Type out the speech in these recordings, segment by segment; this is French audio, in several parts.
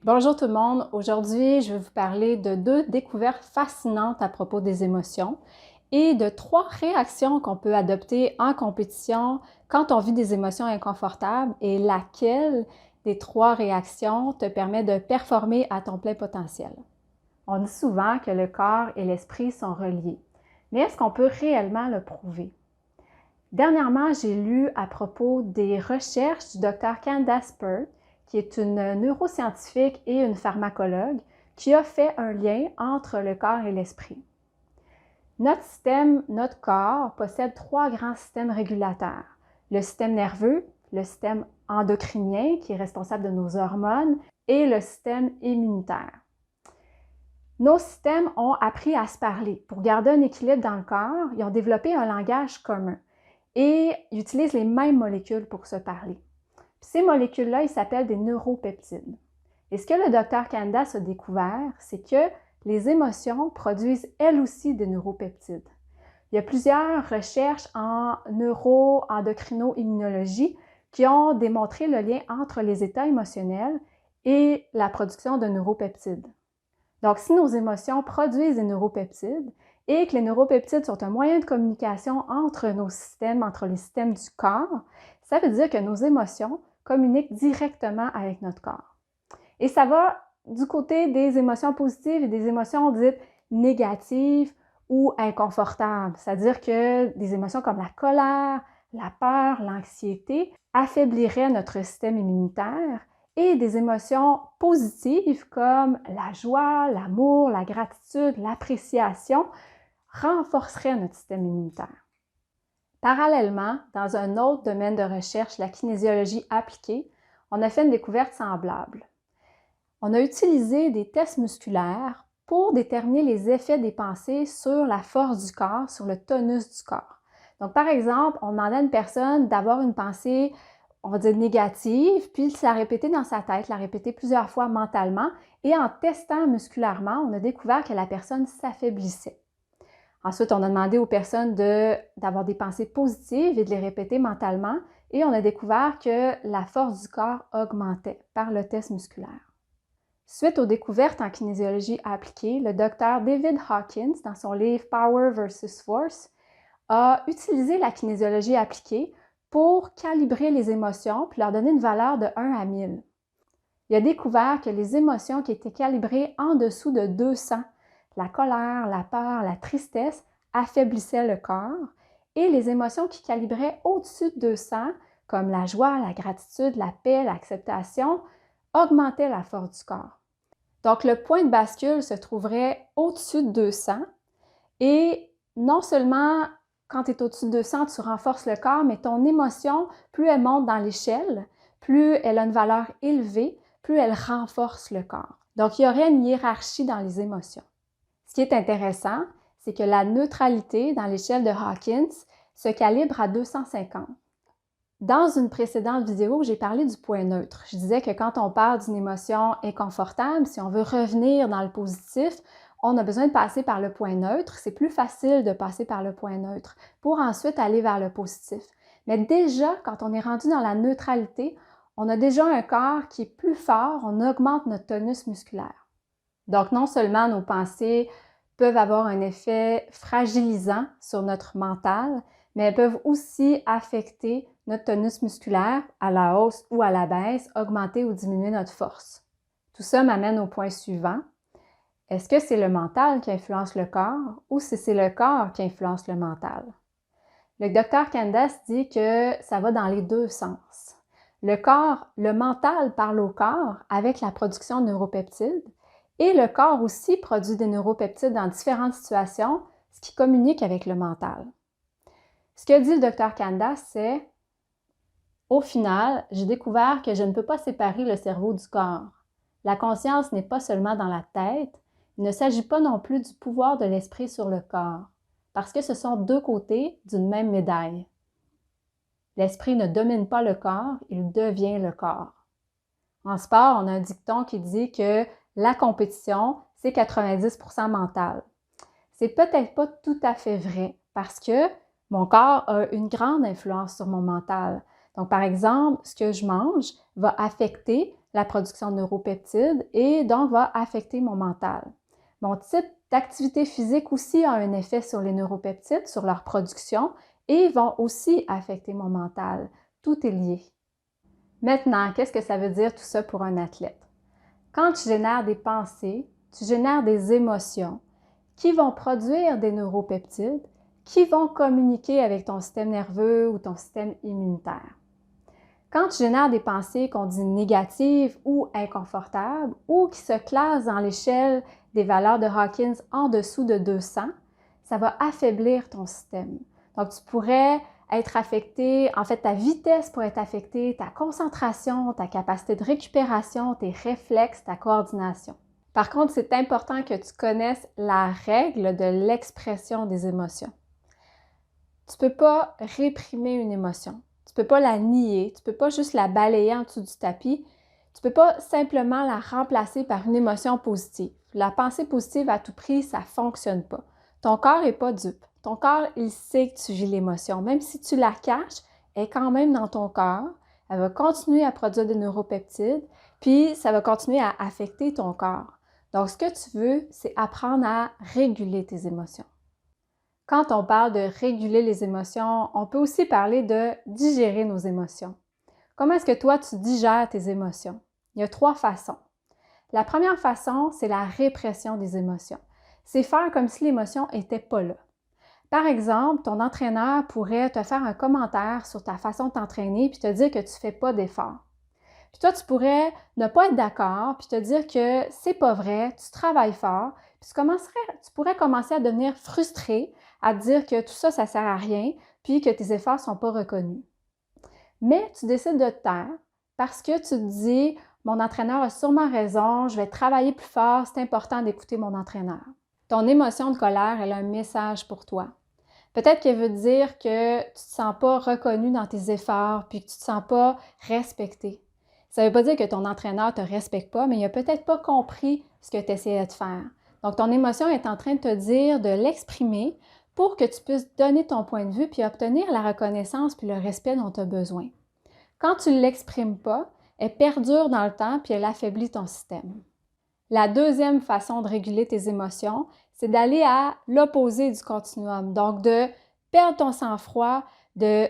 Bonjour tout le monde, aujourd'hui je vais vous parler de 2 découvertes fascinantes à propos des émotions et de 3 réactions qu'on peut adopter en compétition quand on vit des émotions inconfortables et laquelle des 3 réactions te permet de performer à ton plein potentiel. On dit souvent que le corps et l'esprit sont reliés, mais est-ce qu'on peut réellement le prouver? Dernièrement, j'ai lu à propos des recherches du Dr. Candace Pert, qui est une neuroscientifique et une pharmacologue, qui a fait un lien entre le corps et l'esprit. Notre corps possède 3 grands systèmes régulateurs. Le système nerveux, le système endocrinien, qui est responsable de nos hormones, et le système immunitaire. Nos systèmes ont appris à se parler. Pour garder un équilibre dans le corps, ils ont développé un langage commun et ils utilisent les mêmes molécules pour se parler. Puis ces molécules-là, ils s'appellent des neuropeptides. Et ce que le Dr. Candace a découvert, c'est que les émotions produisent elles aussi des neuropeptides. Il y a plusieurs recherches en neuro-endocrino-immunologie qui ont démontré le lien entre les états émotionnels et la production de neuropeptides. Donc, si nos émotions produisent des neuropeptides et que les neuropeptides sont un moyen de communication entre nos systèmes, entre les systèmes du corps, ça veut dire que nos émotions communiquent directement avec notre corps. Et ça va du côté des émotions positives et des émotions dites négatives ou inconfortables. C'est-à-dire que des émotions comme la colère, la peur, l'anxiété affaibliraient notre système immunitaire et des émotions positives comme la joie, l'amour, la gratitude, l'appréciation renforceraient notre système immunitaire. Parallèlement, dans un autre domaine de recherche, la kinésiologie appliquée, on a fait une découverte semblable. On a utilisé des tests musculaires pour déterminer les effets des pensées sur la force du corps, sur le tonus du corps. Donc, par exemple, on demandait à une personne d'avoir une pensée, on va dire négative, puis de la répéter dans sa tête, la répéter plusieurs fois mentalement, et en testant musculairement, on a découvert que la personne s'affaiblissait. Ensuite, on a demandé aux personnes d'avoir des pensées positives et de les répéter mentalement, et on a découvert que la force du corps augmentait par le test musculaire. Suite aux découvertes en kinésiologie appliquée, le docteur David Hawkins, dans son livre Power versus Force, a utilisé la kinésiologie appliquée pour calibrer les émotions puis leur donner une valeur de 1 à 1000. Il a découvert que les émotions qui étaient calibrées en dessous de 200, la colère, la peur, la tristesse, affaiblissaient le corps, et les émotions qui calibraient au-dessus de 200, comme la joie, la gratitude, la paix, l'acceptation, augmentaient la force du corps. Donc, le point de bascule se trouverait au-dessus de 200 et non seulement quand tu es au-dessus de 200, tu renforces le corps, mais ton émotion, plus elle monte dans l'échelle, plus elle a une valeur élevée, plus elle renforce le corps. Donc, il y aurait une hiérarchie dans les émotions. Ce qui est intéressant, c'est que la neutralité dans l'échelle de Hawkins se calibre à 250. Dans une précédente vidéo, j'ai parlé du point neutre. Je disais que quand on parle d'une émotion inconfortable, si on veut revenir dans le positif, on a besoin de passer par le point neutre. C'est plus facile de passer par le point neutre pour ensuite aller vers le positif. Mais déjà, quand on est rendu dans la neutralité, on a déjà un corps qui est plus fort, on augmente notre tonus musculaire. Donc, non seulement nos pensées peuvent avoir un effet fragilisant sur notre mental, mais elles peuvent aussi affecter notre tonus musculaire à la hausse ou à la baisse, augmenter ou diminuer notre force. Tout ça m'amène au point suivant. Est-ce que c'est le mental qui influence le corps ou si c'est le corps qui influence le mental? Le docteur Candace dit que ça va dans les deux sens. Le mental parle au corps avec la production de neuropeptides et le corps aussi produit des neuropeptides dans différentes situations, ce qui communique avec le mental. Ce que dit le docteur Candace, c'est « Au final, j'ai découvert que je ne peux pas séparer le cerveau du corps. La conscience n'est pas seulement dans la tête, il ne s'agit pas non plus du pouvoir de l'esprit sur le corps, parce que ce sont deux côtés d'une même médaille. L'esprit ne domine pas le corps, il devient le corps. » En sport, on a un dicton qui dit que la compétition, c'est 90% mental. C'est peut-être pas tout à fait vrai parce que mon corps a une grande influence sur mon mental. Donc, par exemple, ce que je mange va affecter la production de neuropeptides et donc va affecter mon mental. Mon type d'activité physique aussi a un effet sur les neuropeptides, sur leur production et vont aussi affecter mon mental. Tout est lié. Maintenant, qu'est-ce que ça veut dire tout ça pour un athlète? Quand tu génères des pensées, tu génères des émotions qui vont produire des neuropeptides qui vont communiquer avec ton système nerveux ou ton système immunitaire. Quand tu génères des pensées qu'on dit négatives ou inconfortables ou qui se classent dans l'échelle des valeurs de Hawkins en dessous de 200, ça va affaiblir ton système. Donc, tu pourrais être affecté, en fait, ta vitesse pourrait être affectée, ta concentration, ta capacité de récupération, tes réflexes, ta coordination. Par contre, c'est important que tu connaisses la règle de l'expression des émotions. Tu ne peux pas réprimer une émotion. Tu ne peux pas la nier. Tu ne peux pas juste la balayer en dessous du tapis. Tu ne peux pas simplement la remplacer par une émotion positive. La pensée positive à tout prix, ça ne fonctionne pas. Ton corps n'est pas dupe. Ton corps, il sait que tu vis l'émotion. Même si tu la caches, elle est quand même dans ton corps. Elle va continuer à produire des neuropeptides, puis ça va continuer à affecter ton corps. Donc, ce que tu veux, c'est apprendre à réguler tes émotions. Quand on parle de réguler les émotions, on peut aussi parler de digérer nos émotions. Comment est-ce que toi, tu digères tes émotions? Il y a 3 façons. La première façon, c'est la répression des émotions. C'est faire comme si l'émotion n'était pas là. Par exemple, ton entraîneur pourrait te faire un commentaire sur ta façon de t'entraîner puis te dire que tu ne fais pas d'effort. Puis toi, tu pourrais ne pas être d'accord puis te dire que c'est pas vrai, tu travailles fort, puis tu pourrais commencer à devenir frustré, à te dire que tout ça, ça sert à rien, puis que tes efforts sont pas reconnus. Mais tu décides de te taire parce que tu te dis « Mon entraîneur a sûrement raison, je vais travailler plus fort, c'est important d'écouter mon entraîneur. » Ton émotion de colère, elle a un message pour toi. Peut-être qu'elle veut dire que tu ne te sens pas reconnu dans tes efforts puis que tu ne te sens pas respecté. Ça ne veut pas dire que ton entraîneur ne te respecte pas, mais il n'a peut-être pas compris ce que tu essayais de faire. Donc, ton émotion est en train de te dire de l'exprimer pour que tu puisses donner ton point de vue puis obtenir la reconnaissance puis le respect dont tu as besoin. Quand tu ne l'exprimes pas, elle perdure dans le temps puis elle affaiblit ton système. La deuxième façon de réguler tes émotions, c'est d'aller à l'opposé du continuum. Donc, de perdre ton sang-froid, de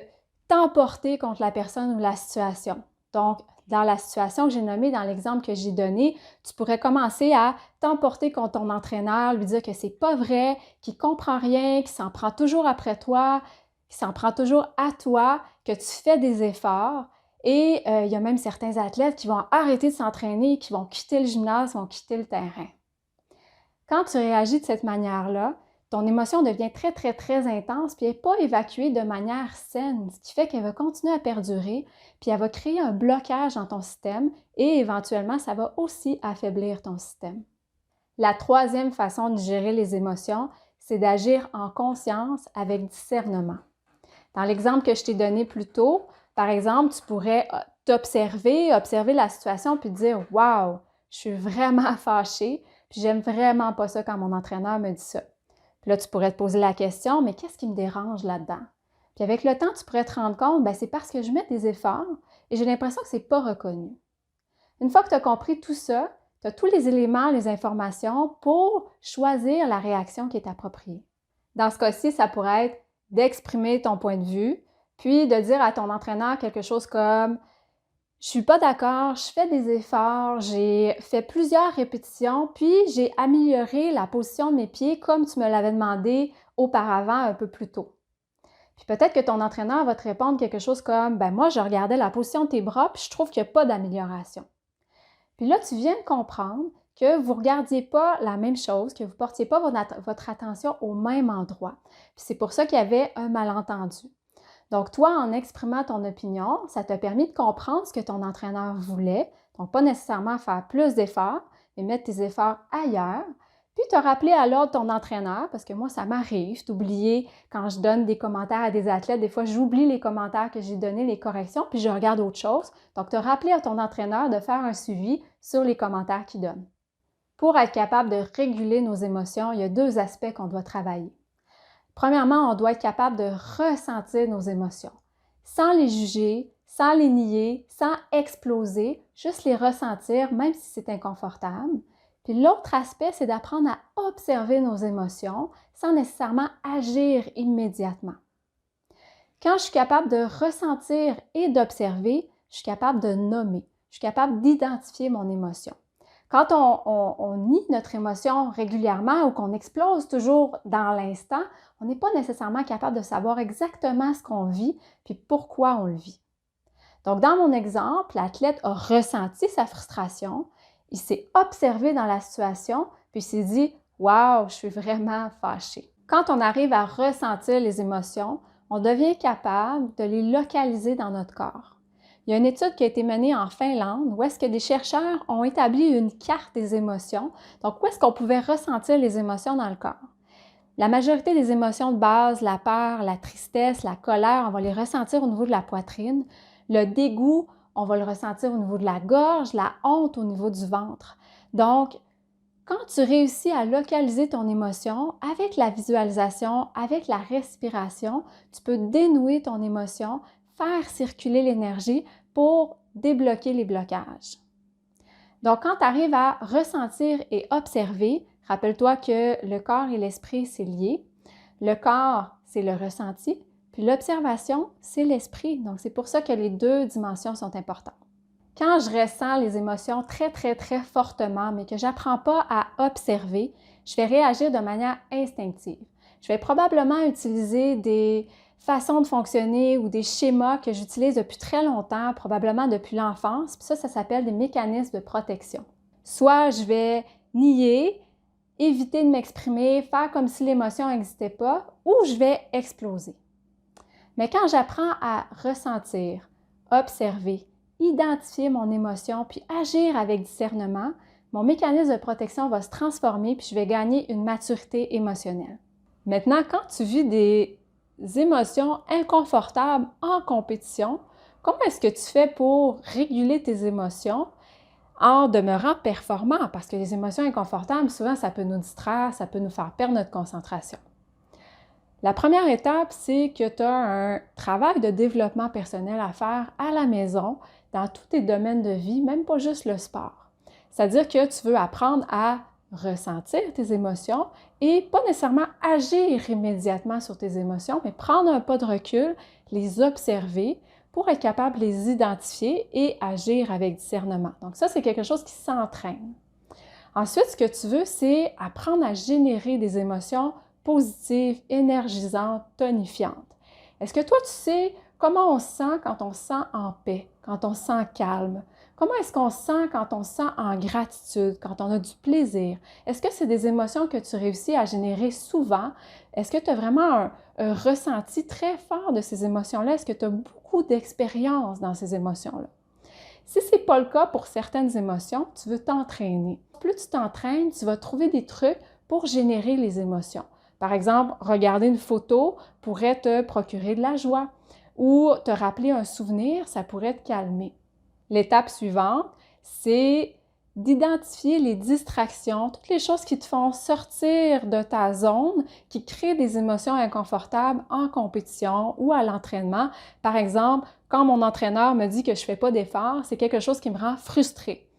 t'emporter contre la personne ou la situation. Donc, dans la situation que j'ai nommée, dans l'exemple que j'ai donné, tu pourrais commencer à t'emporter contre ton entraîneur, lui dire que c'est pas vrai, qu'il comprend rien, qu'il s'en prend toujours après toi, qu'il s'en prend toujours à toi, que tu fais des efforts. Et il y a même certains athlètes qui vont arrêter de s'entraîner, qui vont quitter le gymnase, vont quitter le terrain. Quand tu réagis de cette manière-là, ton émotion devient très, très, très intense, puis elle n'est pas évacuée de manière saine, ce qui fait qu'elle va continuer à perdurer, puis elle va créer un blocage dans ton système et éventuellement, ça va aussi affaiblir ton système. La troisième façon de gérer les émotions, c'est d'agir en conscience avec discernement. Dans l'exemple que je t'ai donné plus tôt, par exemple, tu pourrais observer la situation puis te dire « Wow, je suis vraiment fâchée, puis j'aime vraiment pas ça quand mon entraîneur me dit ça. » Puis là, tu pourrais te poser la question « Mais qu'est-ce qui me dérange là-dedans? » Puis avec le temps, tu pourrais te rendre compte « C'est parce que je mets des efforts et j'ai l'impression que c'est pas reconnu. » Une fois que tu as compris tout ça, tu as tous les éléments, les informations pour choisir la réaction qui est appropriée. Dans ce cas-ci, ça pourrait être d'exprimer ton point de vue, puis de dire à ton entraîneur quelque chose comme « Je suis pas d'accord, je fais des efforts, j'ai fait plusieurs répétitions, puis j'ai amélioré la position de mes pieds comme tu me l'avais demandé auparavant un peu plus tôt. » Puis peut-être que ton entraîneur va te répondre quelque chose comme « Moi, je regardais la position de tes bras, puis je trouve qu'il n'y a pas d'amélioration. » Puis là, tu viens de comprendre que vous ne regardiez pas la même chose, que vous ne portiez pas votre attention au même endroit. Puis c'est pour ça qu'il y avait un malentendu. Donc, toi, en exprimant ton opinion, ça t'a permis de comprendre ce que ton entraîneur voulait. Donc, pas nécessairement faire plus d'efforts, mais mettre tes efforts ailleurs. Puis, te rappeler à l'ordre ton entraîneur, parce que moi, ça m'arrive d'oublier quand je donne des commentaires à des athlètes. Des fois, j'oublie les commentaires que j'ai donnés, les corrections, puis je regarde autre chose. Donc, te rappeler à ton entraîneur de faire un suivi sur les commentaires qu'il donne. Pour être capable de réguler nos émotions, il y a 2 aspects qu'on doit travailler. Premièrement, on doit être capable de ressentir nos émotions, sans les juger, sans les nier, sans exploser, juste les ressentir, même si c'est inconfortable. Puis l'autre aspect, c'est d'apprendre à observer nos émotions sans nécessairement agir immédiatement. Quand je suis capable de ressentir et d'observer, je suis capable de nommer, je suis capable d'identifier mon émotion. Quand on nie notre émotion régulièrement ou qu'on explose toujours dans l'instant, on n'est pas nécessairement capable de savoir exactement ce qu'on vit puis pourquoi on le vit. Donc, dans mon exemple, l'athlète a ressenti sa frustration, il s'est observé dans la situation puis il s'est dit « Wow, je suis vraiment fâché ». Quand on arrive à ressentir les émotions, on devient capable de les localiser dans notre corps. Il y a une étude qui a été menée en Finlande où est-ce que des chercheurs ont établi une carte des émotions, donc où est-ce qu'on pouvait ressentir les émotions dans le corps. La majorité des émotions de base, la peur, la tristesse, la colère, on va les ressentir au niveau de la poitrine. Le dégoût, on va le ressentir au niveau de la gorge, la honte au niveau du ventre. Donc, quand tu réussis à localiser ton émotion avec la visualisation, avec la respiration, tu peux dénouer ton émotion, faire circuler l'énergie pour débloquer les blocages. Donc, quand tu arrives à ressentir et observer, rappelle-toi que le corps et l'esprit, c'est lié. Le corps, c'est le ressenti, puis l'observation, c'est l'esprit. Donc, c'est pour ça que les deux dimensions sont importantes. Quand je ressens les émotions très, très, très fortement, mais que je n'apprends pas à observer, je vais réagir de manière instinctive. Je vais probablement utiliser des façons de fonctionner ou des schémas que j'utilise depuis très longtemps, probablement depuis l'enfance, puis ça s'appelle des mécanismes de protection. Soit je vais nier, éviter de m'exprimer, faire comme si l'émotion n'existait pas, ou je vais exploser. Mais quand j'apprends à ressentir, observer, identifier mon émotion puis agir avec discernement, mon mécanisme de protection va se transformer puis je vais gagner une maturité émotionnelle. Maintenant, quand tu vis des émotions inconfortables en compétition, comment est-ce que tu fais pour réguler tes émotions en demeurant performant? Parce que les émotions inconfortables, souvent, ça peut nous distraire, ça peut nous faire perdre notre concentration. La première étape, c'est que tu as un travail de développement personnel à faire à la maison, dans tous tes domaines de vie, même pas juste le sport. C'est-à-dire que tu veux apprendre à ressentir tes émotions et pas nécessairement agir immédiatement sur tes émotions, mais prendre un pas de recul, les observer pour être capable de les identifier et agir avec discernement. Donc ça, c'est quelque chose qui s'entraîne. Ensuite, ce que tu veux, c'est apprendre à générer des émotions positives, énergisantes, tonifiantes. Est-ce que toi, tu sais comment on se sent quand on se sent en paix, quand on se sent calme? Comment est-ce qu'on se sent quand on se sent en gratitude, quand on a du plaisir? Est-ce que c'est des émotions que tu réussis à générer souvent? Est-ce que tu as vraiment un ressenti très fort de ces émotions-là? Est-ce que tu as beaucoup d'expérience dans ces émotions-là? Si ce n'est pas le cas pour certaines émotions, tu veux t'entraîner. Plus tu t'entraînes, tu vas trouver des trucs pour générer les émotions. Par exemple, regarder une photo pourrait te procurer de la joie ou te rappeler un souvenir, ça pourrait te calmer. L'étape suivante, c'est d'identifier les distractions, toutes les choses qui te font sortir de ta zone, qui créent des émotions inconfortables en compétition ou à l'entraînement. Par exemple, quand mon entraîneur me dit que je ne fais pas d'efforts, c'est quelque chose qui me rend frustrée.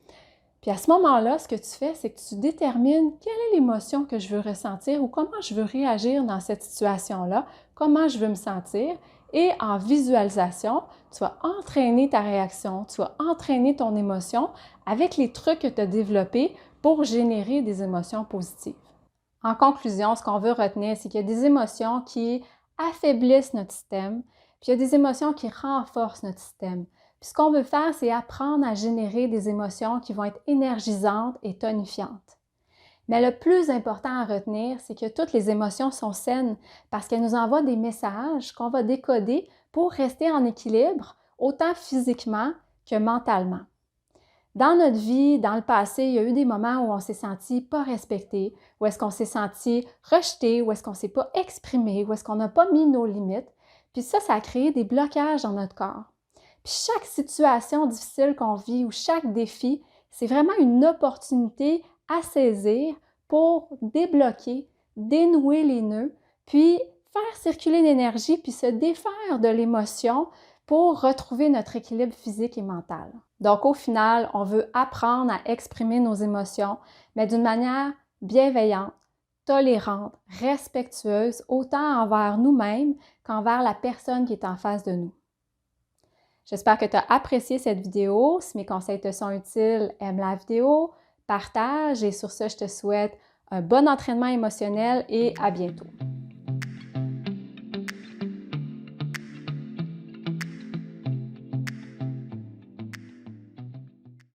Puis à ce moment-là, ce que tu fais, c'est que tu détermines quelle est l'émotion que je veux ressentir ou comment je veux réagir dans cette situation-là, comment je veux me sentir. Et en visualisation, tu vas entraîner ta réaction, tu vas entraîner ton émotion avec les trucs que tu as développés pour générer des émotions positives. En conclusion, ce qu'on veut retenir, c'est qu'il y a des émotions qui affaiblissent notre système, puis il y a des émotions qui renforcent notre système. Puis ce qu'on veut faire, c'est apprendre à générer des émotions qui vont être énergisantes et tonifiantes. Mais le plus important à retenir, c'est que toutes les émotions sont saines parce qu'elles nous envoient des messages qu'on va décoder pour rester en équilibre, autant physiquement que mentalement. Dans notre vie, dans le passé, il y a eu des moments où on s'est senti pas respecté, où est-ce qu'on s'est senti rejeté, où est-ce qu'on s'est pas exprimé, où est-ce qu'on n'a pas mis nos limites. Puis ça a créé des blocages dans notre corps. Puis chaque situation difficile qu'on vit ou chaque défi, c'est vraiment une opportunité à saisir pour débloquer, dénouer les nœuds, puis faire circuler l'énergie, puis se défaire de l'émotion pour retrouver notre équilibre physique et mental. Donc, au final, on veut apprendre à exprimer nos émotions, mais d'une manière bienveillante, tolérante, respectueuse, autant envers nous-mêmes qu'envers la personne qui est en face de nous. J'espère que tu as apprécié cette vidéo. Si mes conseils te sont utiles, aime la vidéo, partage et sur ce, je te souhaite un bon entraînement émotionnel et à bientôt.